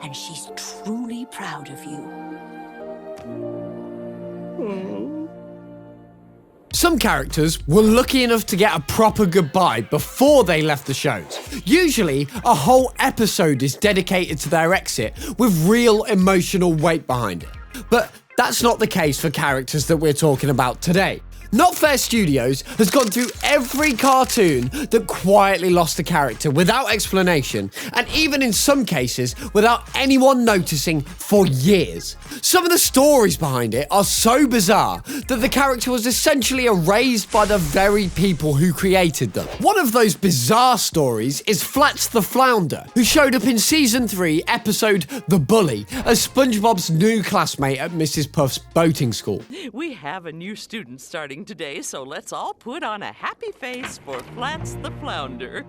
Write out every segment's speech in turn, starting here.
and she's truly proud of you. Some characters were lucky enough to get a proper goodbye before they left the shows. Usually, a whole episode is dedicated to their exit with real emotional weight behind it. But that's not the case for characters that we're talking about today. Not Fair Studios has gone through every cartoon that quietly lost a character without explanation, and even in some cases without anyone noticing for years. Some of the stories behind it are so bizarre that the character was essentially erased by the very people who created them. One of those bizarre stories is Flats the Flounder, who showed up in Season 3, episode The Bully, as SpongeBob's new classmate at Mrs. Puff's boating school. We have a new student starting today, so let's all put on a happy face for Flats the Flounder.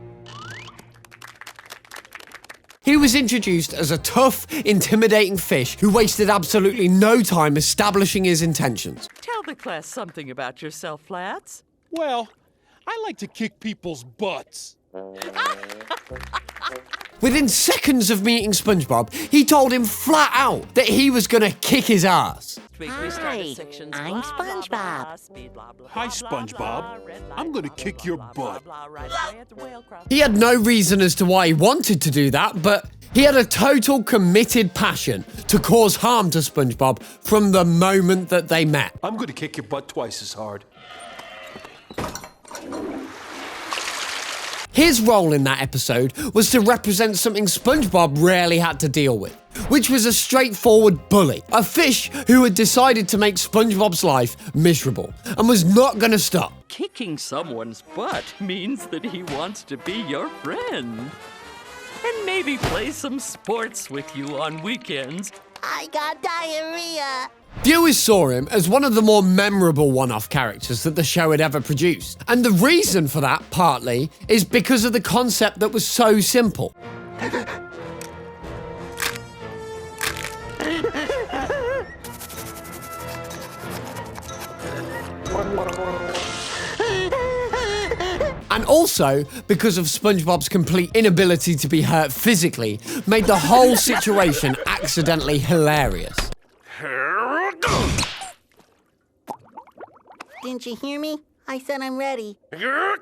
He was introduced as a tough, intimidating fish who wasted absolutely no time establishing his intentions. Tell the class something about yourself, Flats. Well, I like to kick people's butts. Within seconds of meeting SpongeBob, he told him flat out that he was gonna kick his ass. Hi, I'm SpongeBob. Hi, SpongeBob. I'm gonna kick your butt. He had no reason as to why he wanted to do that, but he had a total committed passion to cause harm to SpongeBob from the moment that they met. I'm gonna kick your butt twice as hard. His role in that episode was to represent something SpongeBob rarely had to deal with, which was a straightforward bully, a fish who had decided to make SpongeBob's life miserable and was not going to stop. Kicking someone's butt means that he wants to be your friend. And maybe play some sports with you on weekends. I got diarrhea. Viewers saw him as one of the more memorable one-off characters that the show had ever produced. And the reason for that, partly, is because of the concept that was so simple. And also because of SpongeBob's complete inability to be hurt physically, made the whole situation accidentally hilarious. Didn't you hear me? I said I'm ready. That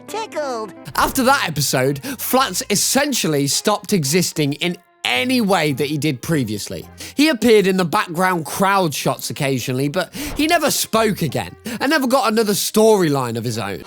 tickled. After that episode, Flats essentially stopped existing in any way that he did previously. He appeared in the background crowd shots occasionally, but he never spoke again and never got another storyline of his own.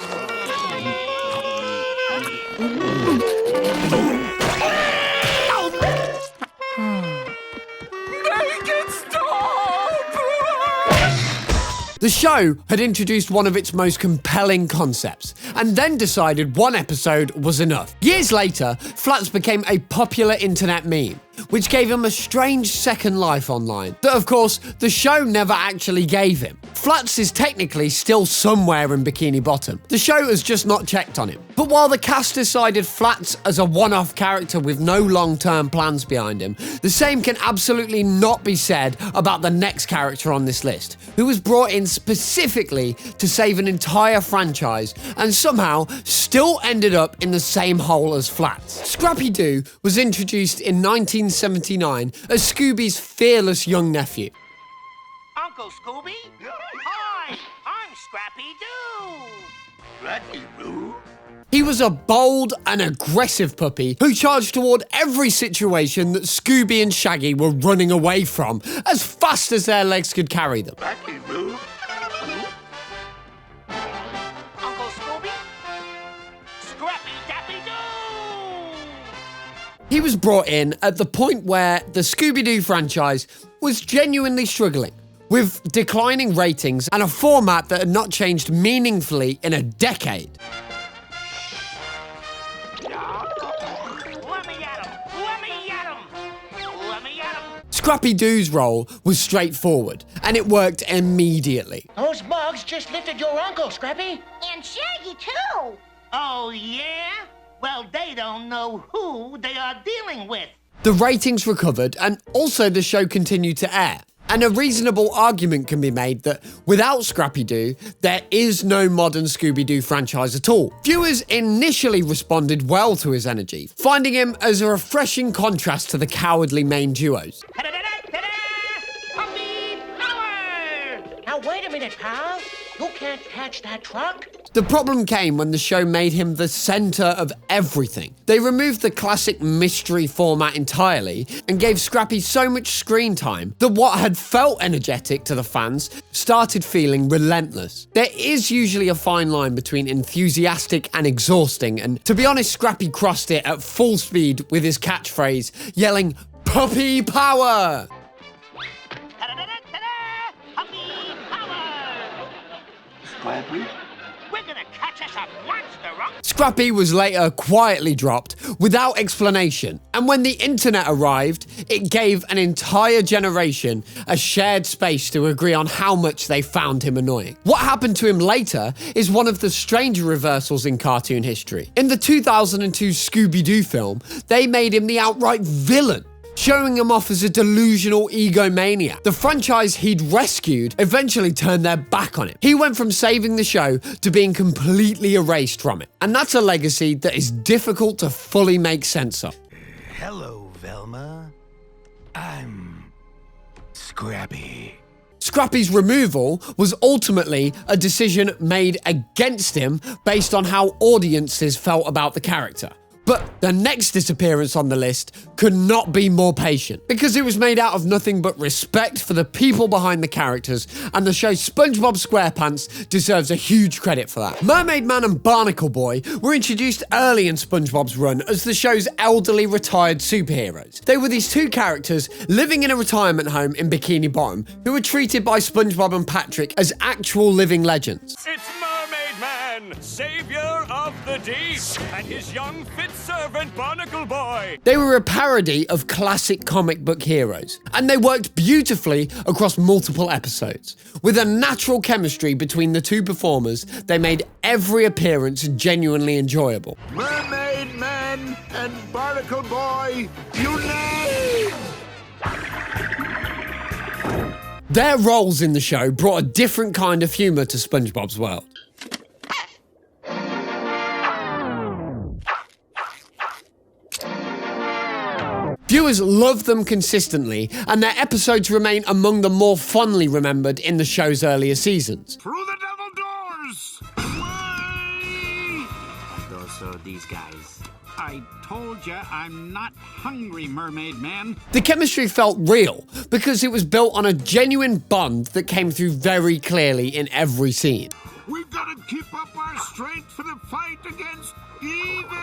The show had introduced one of its most compelling concepts, and then decided one episode was enough. Years later, Flats became a popular internet meme, which gave him a strange second life online that, of course, the show never actually gave him. Flats is technically still somewhere in Bikini Bottom. The show has just not checked on him. But while the cast decided Flats as a one-off character with no long-term plans behind him, the same can absolutely not be said about the next character on this list, who was brought in specifically to save an entire franchise and somehow still ended up in the same hole as Flats. Scrappy-Doo was introduced in 1979 as Scooby's fearless young nephew. Uncle Scooby? Hi, I'm Scrappy-Doo. Scrappy-Doo? He was a bold and aggressive puppy who charged toward every situation that Scooby and Shaggy were running away from as fast as their legs could carry them. Scrappy-Doo? Uncle Scooby? Scrappy-Dappy-Doo! He was brought in at the point where the Scooby-Doo franchise was genuinely struggling, with declining ratings and a format that had not changed meaningfully in a decade. Scrappy-Doo's role was straightforward, and it worked immediately. Those bugs just lifted your uncle, Scrappy. And Shaggy, too. Oh, yeah? Well, they don't know who they are dealing with. The ratings recovered, and also the show continued to air. And a reasonable argument can be made that without Scrappy-Doo, there is no modern Scooby-Doo franchise at all. Viewers initially responded well to his energy, finding him as a refreshing contrast to the cowardly main duos. Puppy power! Now wait a minute, pal. You can't catch that truck. The problem came when the show made him the center of everything. They removed the classic mystery format entirely and gave Scrappy so much screen time that what had felt energetic to the fans started feeling relentless. There is usually a fine line between enthusiastic and exhausting, and to be honest, Scrappy crossed it at full speed with his catchphrase, yelling, "Puppy power!" Puppy power! Scrappy? We're gonna catch us a monster, rock. Scrappy was later quietly dropped without explanation, and when the internet arrived, it gave an entire generation a shared space to agree on how much they found him annoying. What happened to him later is one of the stranger reversals in cartoon history. In the 2002 Scooby-Doo film, they made him the outright villain, showing him off as a delusional egomaniac. The franchise he'd rescued eventually turned their back on him. He went from saving the show to being completely erased from it. And that's a legacy that is difficult to fully make sense of. Hello, Velma. I'm Scrappy. Scrappy's removal was ultimately a decision made against him based on how audiences felt about the character. But the next disappearance on the list could not be more patient, because it was made out of nothing but respect for the people behind the characters, and the show SpongeBob SquarePants deserves a huge credit for that. Mermaid Man and Barnacle Boy were introduced early in SpongeBob's run as the show's elderly retired superheroes. They were these two characters living in a retirement home in Bikini Bottom who were treated by SpongeBob and Patrick as actual living legends. It's Mermaid Man, savior of the deep, and his young fit servant Barnacle Boy. They were a parody of classic comic book heroes, and they worked beautifully across multiple episodes. With a natural chemistry between the two performers, they made every appearance genuinely enjoyable. Mermaid Man and Barnacle Boy, unite! Their roles in the show brought a different kind of humour to SpongeBob's world. Viewers love them consistently, and their episodes remain among the more fondly remembered in the show's earlier seasons. Through the double doors! Away! Those are these guys. I told you I'm not hungry, Mermaid Man. The chemistry felt real because it was built on a genuine bond that came through very clearly in every scene. We've got to keep up our strength for the fight against evil!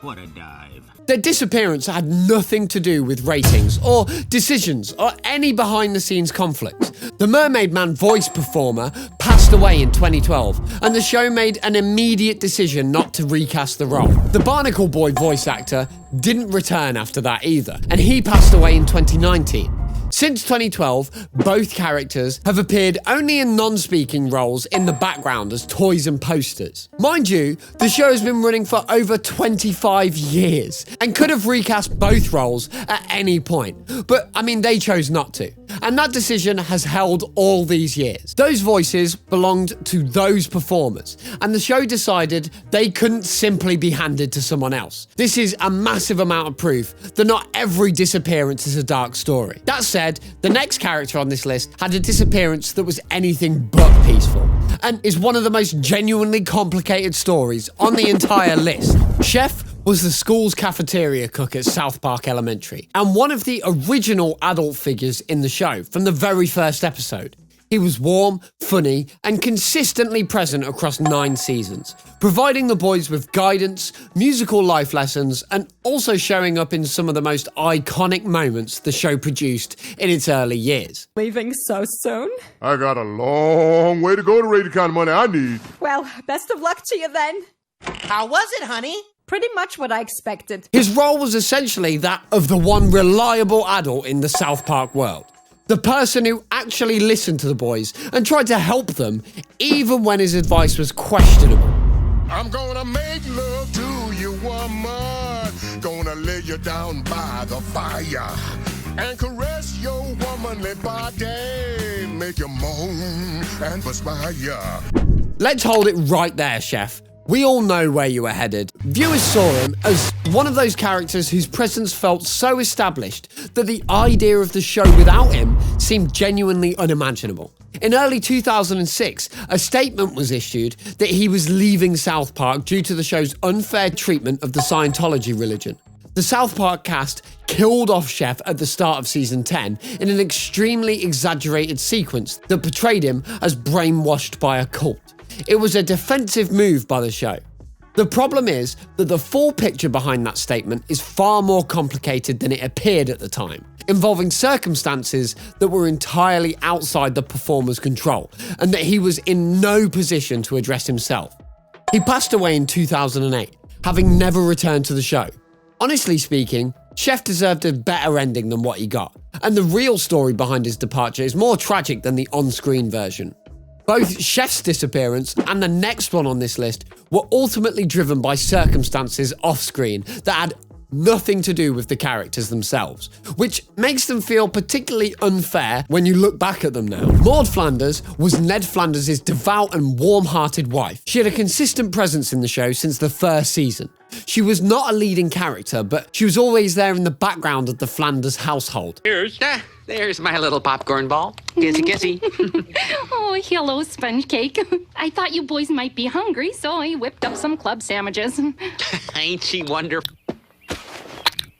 What a dive. Their disappearance had nothing to do with ratings or decisions or any behind-the-scenes conflicts. The Mermaid Man voice performer passed away in 2012, and the show made an immediate decision not to recast the role. The Barnacle Boy voice actor didn't return after that either, and he passed away in 2019. Since 2012, both characters have appeared only in non-speaking roles in the background as toys and posters. Mind you, the show has been running for over 25 years and could have recast both roles at any point, but I mean, they chose not to. And that decision has held all these years. Those voices belonged to those performers, and the show decided they couldn't simply be handed to someone else. This is a massive amount of proof that not every disappearance is a dark story. That said, the next character on this list had a disappearance that was anything but peaceful, and is one of the most genuinely complicated stories on the entire list. Chef was the school's cafeteria cook at South Park Elementary, and one of the original adult figures in the show from the very first episode. He was warm, funny, and consistently present across 9 seasons, providing the boys with guidance, musical life lessons, and also showing up in some of the most iconic moments the show produced in its early years. Leaving so soon? I got a long way to go to raise the kind of money I need. Well, best of luck to you then. How was it, honey? Pretty much what I expected. His role was essentially that of the one reliable adult in the South Park world. The person who actually listened to the boys and tried to help them, even when his advice was questionable. I'm gonna make love to you, woman. Gonna lay you down by the fire. and caress your womanly body, make you moan and perspire. Let's hold it right there, Chef. We all know where you were headed. Viewers saw him as one of those characters whose presence felt so established that the idea of the show without him seemed genuinely unimaginable. In early 2006, a statement was issued that he was leaving South Park due to the show's unfair treatment of the Scientology religion. The South Park cast killed off Chef at the start of season 10 in an extremely exaggerated sequence that portrayed him as brainwashed by a cult. It was a defensive move by the show. The problem is that the full picture behind that statement is far more complicated than it appeared at the time, involving circumstances that were entirely outside the performer's control, and that he was in no position to address himself. He passed away in 2008, having never returned to the show. Honestly speaking, Chef deserved a better ending than what he got, and the real story behind his departure is more tragic than the on-screen version. Both Chef's disappearance and the next one on this list were ultimately driven by circumstances off-screen that had nothing to do with the characters themselves, which makes them feel particularly unfair when you look back at them now. Maud Flanders was Ned Flanders' devout and warm-hearted wife. She had a consistent presence in the show since the first season. She was not a leading character, but she was always there in the background of the Flanders household. There's my little popcorn ball. Kissy, kissy. Oh, hello, sponge cake. I thought you boys might be hungry, so I whipped up some club sandwiches. Ain't she wonderful?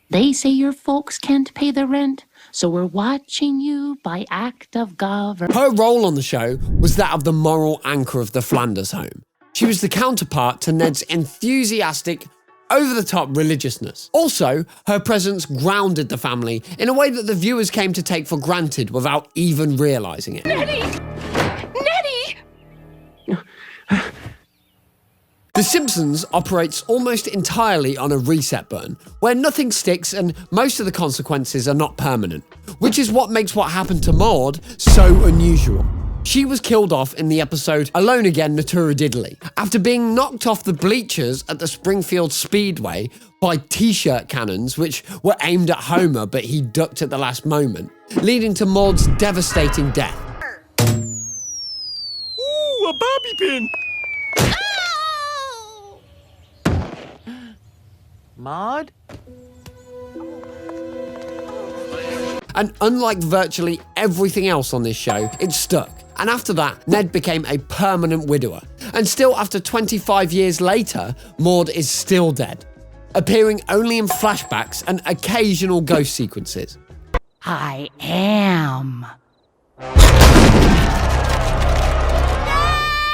They say your folks can't pay the rent, so we're watching you by act of government. Her role on the show was that of the moral anchor of the Flanders home. She was the counterpart to Ned's enthusiastic, over-the-top religiousness. Also, her presence grounded the family in a way that the viewers came to take for granted without even realizing it. Nettie! Nettie! The Simpsons operates almost entirely on a reset button, where nothing sticks and most of the consequences are not permanent, which is what makes what happened to Maud so unusual. She was killed off in the episode Alone Again, Natura Diddley, after being knocked off the bleachers at the Springfield Speedway by t-shirt cannons which were aimed at Homer, but he ducked at the last moment, leading to Maud's devastating death. Ooh, a bobby pin! Maud? And unlike virtually everything else on this show, it stuck. And after that, Ned became a permanent widower. And still after 25 years later, Maud is still dead, appearing only in flashbacks and occasional ghost sequences. I am.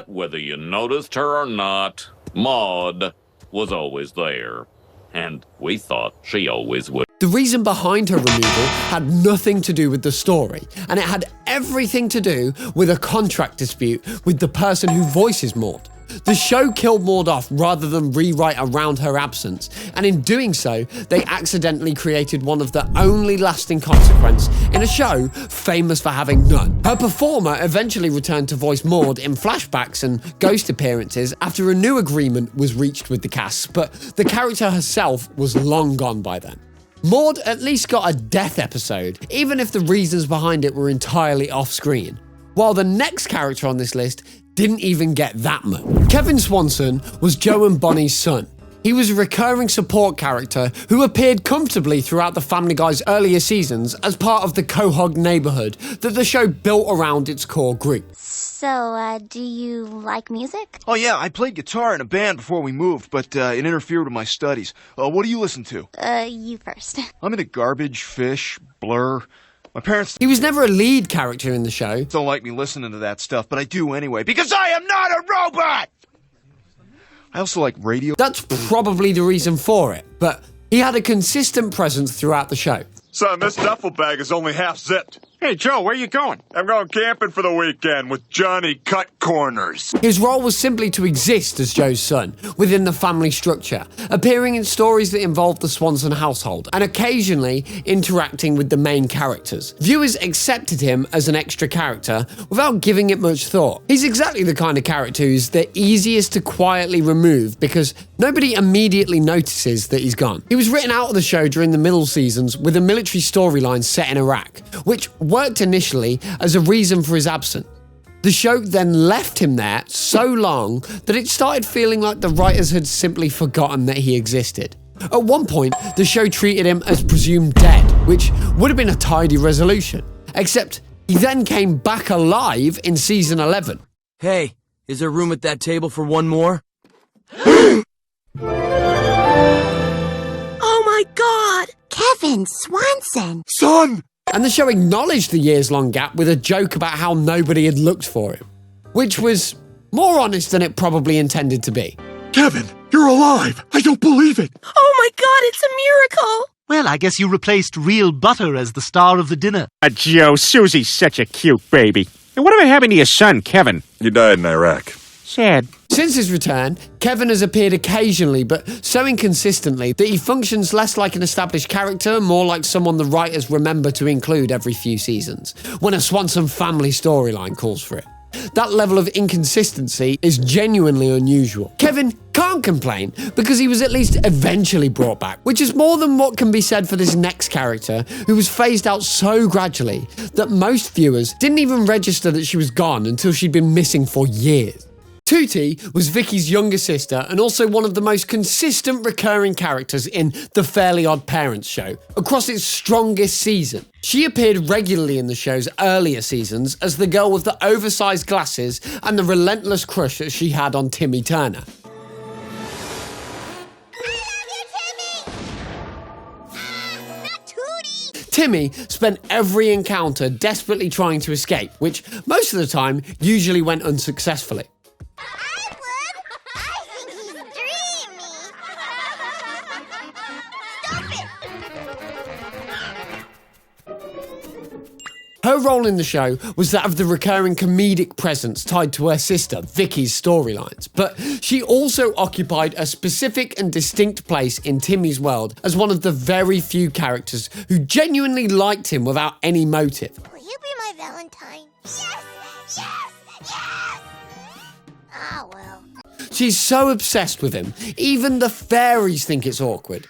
Whether you noticed her or not, Maud was always there. And we thought she always would. The reason behind her removal had nothing to do with the story, and it had everything to do with a contract dispute with the person who voices Maud. The show killed Maud off rather than rewrite around her absence, and in doing so, they accidentally created one of the only lasting consequence in a show famous for having none. Her performer eventually returned to voice Maud in flashbacks and ghost appearances after a new agreement was reached with the cast, but the character herself was long gone by then. Maud at least got a death episode, even if the reasons behind it were entirely off-screen, while the next character on this list didn't even get that much. Kevin Swanson was Joe and Bonnie's son. He was a recurring support character who appeared comfortably throughout the Family Guy's earlier seasons as part of the Quahog neighborhood that the show built around its core group. So, do you like music? Oh yeah, I played guitar in a band before we moved, but it interfered with my studies. What do you listen to? You first. I'm into Garbage, Fish, Blur. My parents... He was never a lead character in the show. Don't like me listening to that stuff, but I do anyway, because I am not a robot! I also like radio. That's probably the reason for it, but he had a consistent presence throughout the show. Son, this duffel bag is only half zipped. Hey, Joe, where you going? I'm going camping for the weekend with Johnny Cut Corners. His role was simply to exist as Joe's son within the family structure, appearing in stories that involved the Swanson household and occasionally interacting with the main characters. Viewers accepted him as an extra character without giving it much thought. He's exactly the kind of character who's the easiest to quietly remove because nobody immediately notices that he's gone. He was written out of the show during the middle seasons with a military storyline set in Iraq, which worked initially as a reason for his absence. The show then left him there so long that it started feeling like the writers had simply forgotten that he existed. At one point, the show treated him as presumed dead, which would have been a tidy resolution, except he then came back alive in season 11. Hey, is there room at that table for one more? Oh my God! Kevin Swanson! Son! And the show acknowledged the years-long gap with a joke about how nobody had looked for him, which was more honest than it probably intended to be. Kevin, you're alive! I don't believe it! Oh my God, it's a miracle! Well, I guess you replaced real butter as the star of the dinner. Joe, Susie's such a cute baby. And whatever happened to your son, Kevin? He died in Iraq. Sad. Since his return, Kevin has appeared occasionally, but so inconsistently that he functions less like an established character, more like someone the writers remember to include every few seasons, when a Swanson family storyline calls for it. That level of inconsistency is genuinely unusual. Kevin can't complain because he was at least eventually brought back, which is more than what can be said for this next character, who was phased out so gradually that most viewers didn't even register that she was gone until she'd been missing for years. Tootie was Vicky's younger sister and also one of the most consistent recurring characters in The Fairly Odd Parents show across its strongest season. She appeared regularly in the show's earlier seasons as the girl with the oversized glasses and the relentless crush that she had on Timmy Turner. Timmy spent every encounter desperately trying to escape, which most of the time usually went unsuccessfully. Her role in the show was that of the recurring comedic presence tied to her sister, Vicky's storylines, but she also occupied a specific and distinct place in Timmy's world as one of the very few characters who genuinely liked him without any motive. Will you be my Valentine? Yes! Yes! Yes! Ah, well. She's so obsessed with him, even the fairies think it's awkward.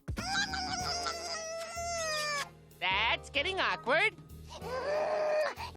That's getting awkward.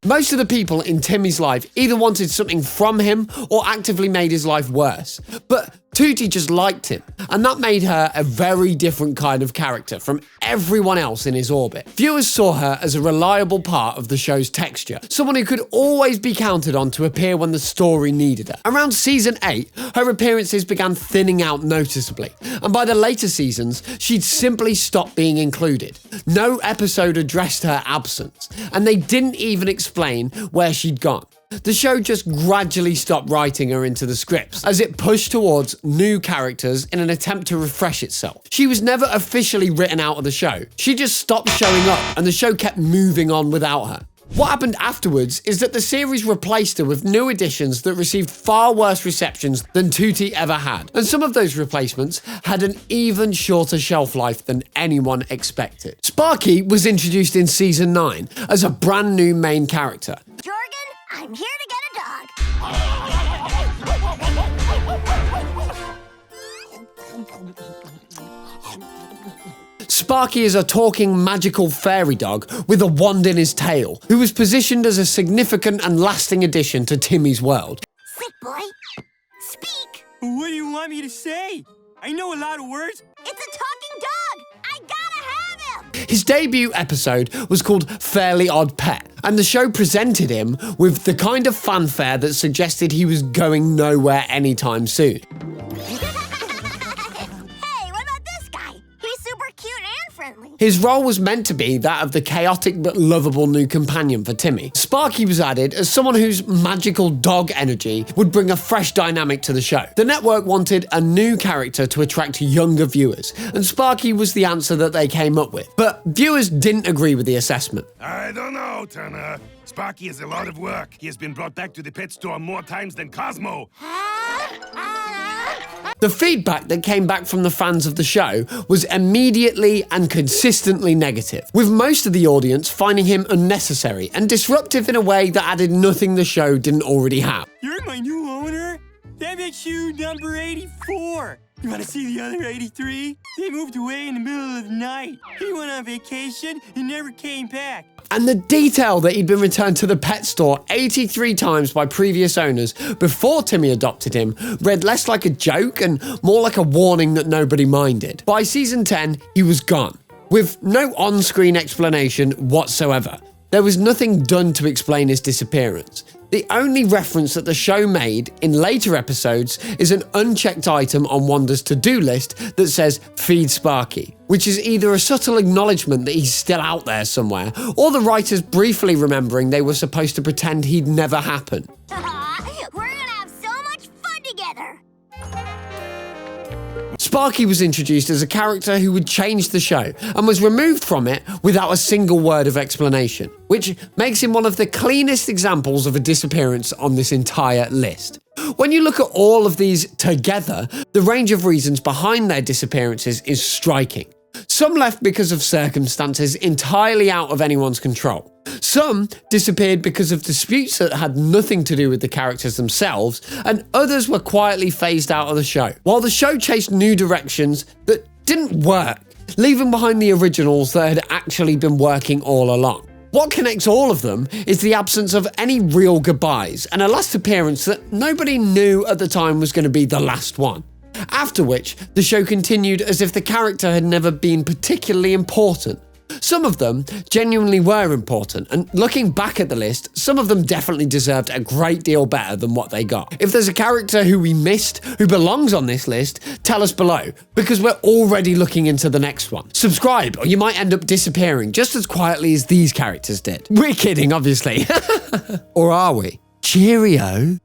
Most of the people in Timmy's life either wanted something from him or actively made his life worse. But Tootie just liked him, and that made her a very different kind of character from everyone else in his orbit. Viewers saw her as a reliable part of the show's texture, someone who could always be counted on to appear when the story needed her. Around season 8, her appearances began thinning out noticeably, and by the later seasons, she'd simply stopped being included. No episode addressed her absence, and they didn't even explain where she'd gone. The show just gradually stopped writing her into the scripts as it pushed towards new characters in an attempt to refresh itself. She was never officially written out of the show. She just stopped showing up and the show kept moving on without her. What happened afterwards is that the series replaced her with new additions that received far worse receptions than Tootie ever had. And some of those replacements had an even shorter shelf life than anyone expected. Sparky was introduced in season 9 as a brand new main character. Jorgen, I'm here to get a dog. Sparky is a talking magical fairy dog with a wand in his tail, who was positioned as a significant and lasting addition to Timmy's world. Sick boy, speak. What do you want me to say? I know a lot of words. It's a talking dog. I gotta have him. His debut episode was called Fairly Odd Pet, and the show presented him with the kind of fanfare that suggested he was going nowhere anytime soon. Hey, what about this guy? He's super cute and friendly. His role was meant to be that of the chaotic but lovable new companion for Timmy. Sparky was added as someone whose magical dog energy would bring a fresh dynamic to the show. The network wanted a new character to attract younger viewers, and Sparky was the answer that they came up with. But viewers didn't agree with the assessment. I don't know, Turner. Sparky is a lot of work. He has been brought back to the pet store more times than Cosmo. The feedback that came back from the fans of the show was immediately and consistently negative, with most of the audience finding him unnecessary and disruptive in a way that added nothing the show didn't already have. You're my new owner? That makes you number 84. You want to see the other 83? They moved away in the middle of the night. He went on vacation and never came back. And the detail that he'd been returned to the pet store 83 times by previous owners before Timmy adopted him read less like a joke and more like a warning that nobody minded. By season 10, he was gone, with no on-screen explanation whatsoever. There was nothing done to explain his disappearance. The only reference that the show made in later episodes is an unchecked item on Wanda's to-do list that says "Feed Sparky," which is either a subtle acknowledgement that he's still out there somewhere, or the writers briefly remembering they were supposed to pretend he'd never happened. We're gonna have so much fun together. Sparky was introduced as a character who would change the show and was removed from it without a single word of explanation, which makes him one of the cleanest examples of a disappearance on this entire list. When you look at all of these together, the range of reasons behind their disappearances is striking. Some left because of circumstances entirely out of anyone's control. Some disappeared because of disputes that had nothing to do with the characters themselves, and others were quietly phased out of the show, while the show chased new directions that didn't work, leaving behind the originals that had actually been working all along. What connects all of them is the absence of any real goodbyes and a last appearance that nobody knew at the time was going to be the last one. After which, the show continued as if the character had never been particularly important. Some of them genuinely were important, and looking back at the list, some of them definitely deserved a great deal better than what they got. If there's a character who we missed, who belongs on this list, tell us below, because we're already looking into the next one. Subscribe, or you might end up disappearing just as quietly as these characters did. We're kidding, obviously. Or are we? Cheerio.